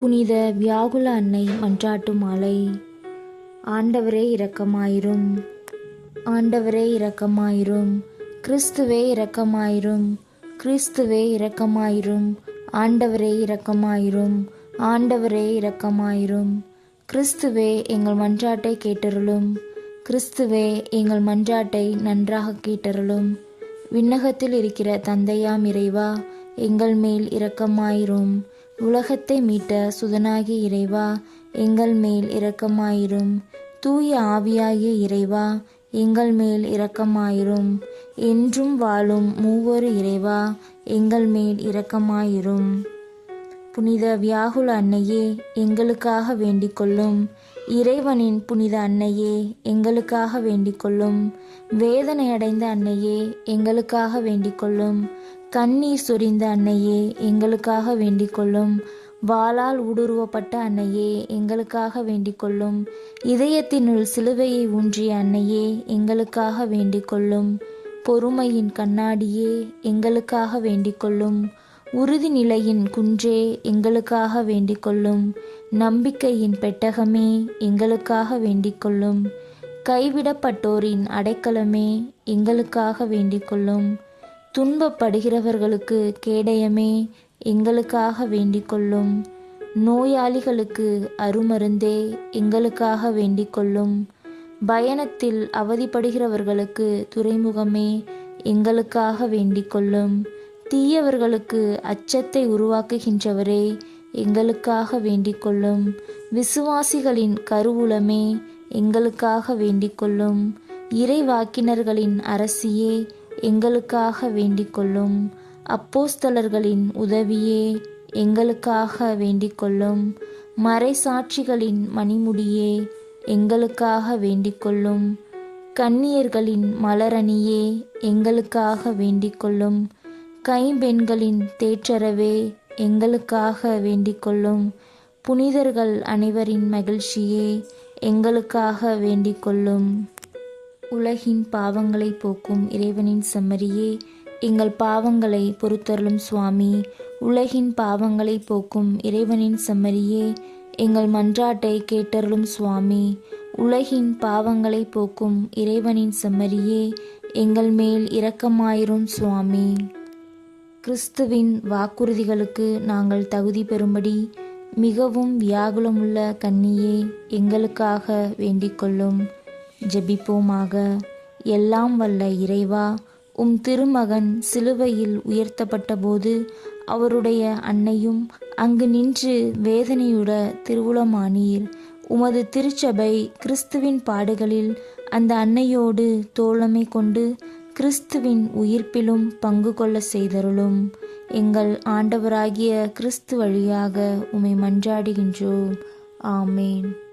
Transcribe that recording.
புனித வியாகுல அன்னை மன்றாட்டு மாலை. ஆண்டவரே இரக்கமாயிரும். ஆண்டவரே இரக்கமாயிரும். கிறிஸ்துவே இரக்கமாயிரும். கிறிஸ்துவே இரக்கமாயிரும். ஆண்டவரே இரக்கமாயிரும். ஆண்டவரே இரக்கமாயிரும். கிறிஸ்துவே எங்கள் மன்றாட்டை கேட்டருளும். கிறிஸ்துவே எங்கள் மன்றாட்டை நன்றாக கேட்டருளும். விண்ணகத்தில் இருக்கிற தந்தையாம் இறைவா, எங்கள் மேல் இரக்கமாயிரும். உலகத்தை மீட்ட சுதனாகிய இறைவா, எங்கள் மேல் இரக்கமாயிரும். தூய ஆவியாகிய இறைவா, எங்கள் மேல் இரக்கமாயிரும். என்றும் வாழும் மூவொரு இறைவா, எங்கள் மேல் இரக்கமாயிரும். புனித வியாகுல அன்னையே, எங்களுக்காக வேண்டிக் கொள்ளும். இறைவனின் புனித அன்னையே, எங்களுக்காக வேண்டிக் கொள்ளும். வேதனையடைந்த அன்னையே, எங்களுக்காக வேண்டிக் கொள்ளும். கண்ணீர் சொரிந்த அன்னையே, எங்களுக்காக வேண்டிக் கொள்ளும். வாளால் ஊடுருவப்பட்ட அன்னையே, எங்களுக்காக வேண்டிக் கொள்ளும். இதயத்தினுள் சிலுவையை ஊன்றிய அன்னையே, எங்களுக்காக வேண்டிக் கொள்ளும். பொறுமையின் கண்ணாடியே, எங்களுக்காக வேண்டிக் கொள்ளும். உறுதி நிலையின் குன்றே, எங்களுக்காக வேண்டிக் கொள்ளும். நம்பிக்கையின் பெட்டகமே, எங்களுக்காக வேண்டிக் கொள்ளும். கைவிடப்பட்டோரின் அடைக்கலமே, எங்களுக்காக வேண்டிக் கொள்ளும். துன்பப்படுகிறவர்களுக்கு கேடயமே, எங்களுக்காக வேண்டிக் கொள்ளும். நோயாளிகளுக்கு அருமருந்தே, எங்களுக்காக வேண்டிக் கொள்ளும். பயணத்தில் அவதிப்படுகிறவர்களுக்கு துறைமுகமே, எங்களுக்காக வேண்டிக் கொள்ளும். தீயவர்களுக்கு அச்சத்தை உருவாக்குகின்றவரே, எங்களுக்காக வேண்டிக் கொள்ளும். விசுவாசிகளின் கருவூலமே, எங்களுக்காக வேண்டிக் கொள்ளும். இறைவாக்கினர்களின் அரசியே, எங்களுக்காக வேண்டிக் கொள்ளும். அப்போஸ்தலர்களின் உதவியே, எங்களுக்காக வேண்டிக் கொள்ளும். மறைசாட்சிகளின் மணிமுடியே, எங்களுக்காக வேண்டிக் கொள்ளும். கன்னியர்களின் மலரணியே, எங்களுக்காக வேண்டிக் கொள்ளும். கைம்பெண்களின் தேற்றரவே, எங்களுக்காக வேண்டிக் கொள்ளும். புனிதர்கள் அனைவரின் மகிழ்ச்சியே, எங்களுக்காக வேண்டிக் கொள்ளும். உலகின் பாவங்களை போக்கும் இறைவனின் செம்மறியே, எங்கள் பாவங்களை பொறுத்தருளும் சுவாமி. உலகின் பாவங்களை போக்கும் இறைவனின் செம்மறியே, எங்கள் மன்றாட்டை கேட்டருளும் சுவாமி. உலகின் பாவங்களை போக்கும் இறைவனின் செம்மறியே, எங்கள் மேல் இரக்கமாயிரும் சுவாமி. கிறிஸ்துவின் வாக்குறுதிகளுக்கு நாங்கள் தகுதி பெறும்படி மிகவும் வியாகுலமுள்ள கன்னியே, எங்களுக்காக வேண்டிக் கொள்ளும். ஜெபிப்போமாக. எல்லாம் வல்ல இறைவா, உம் திருமகன் சிலுவையில் உயர்த்தப்பட்ட போது அவருடைய அன்னையும் அங்கு நின்று வேதனையுற திருவுளமானீர். உமது திருச்சபை கிறிஸ்துவின் பாடுகளில் அந்த அன்னையோடு தோழமை கொண்டு கிறிஸ்துவின் உயிர்ப்பிலும் பங்கு கொள்ள செய்தருளும். எங்கள் ஆண்டவராகிய கிறிஸ்து வழியாக உம்மை மன்றாடுகின்றோம். ஆமேன்.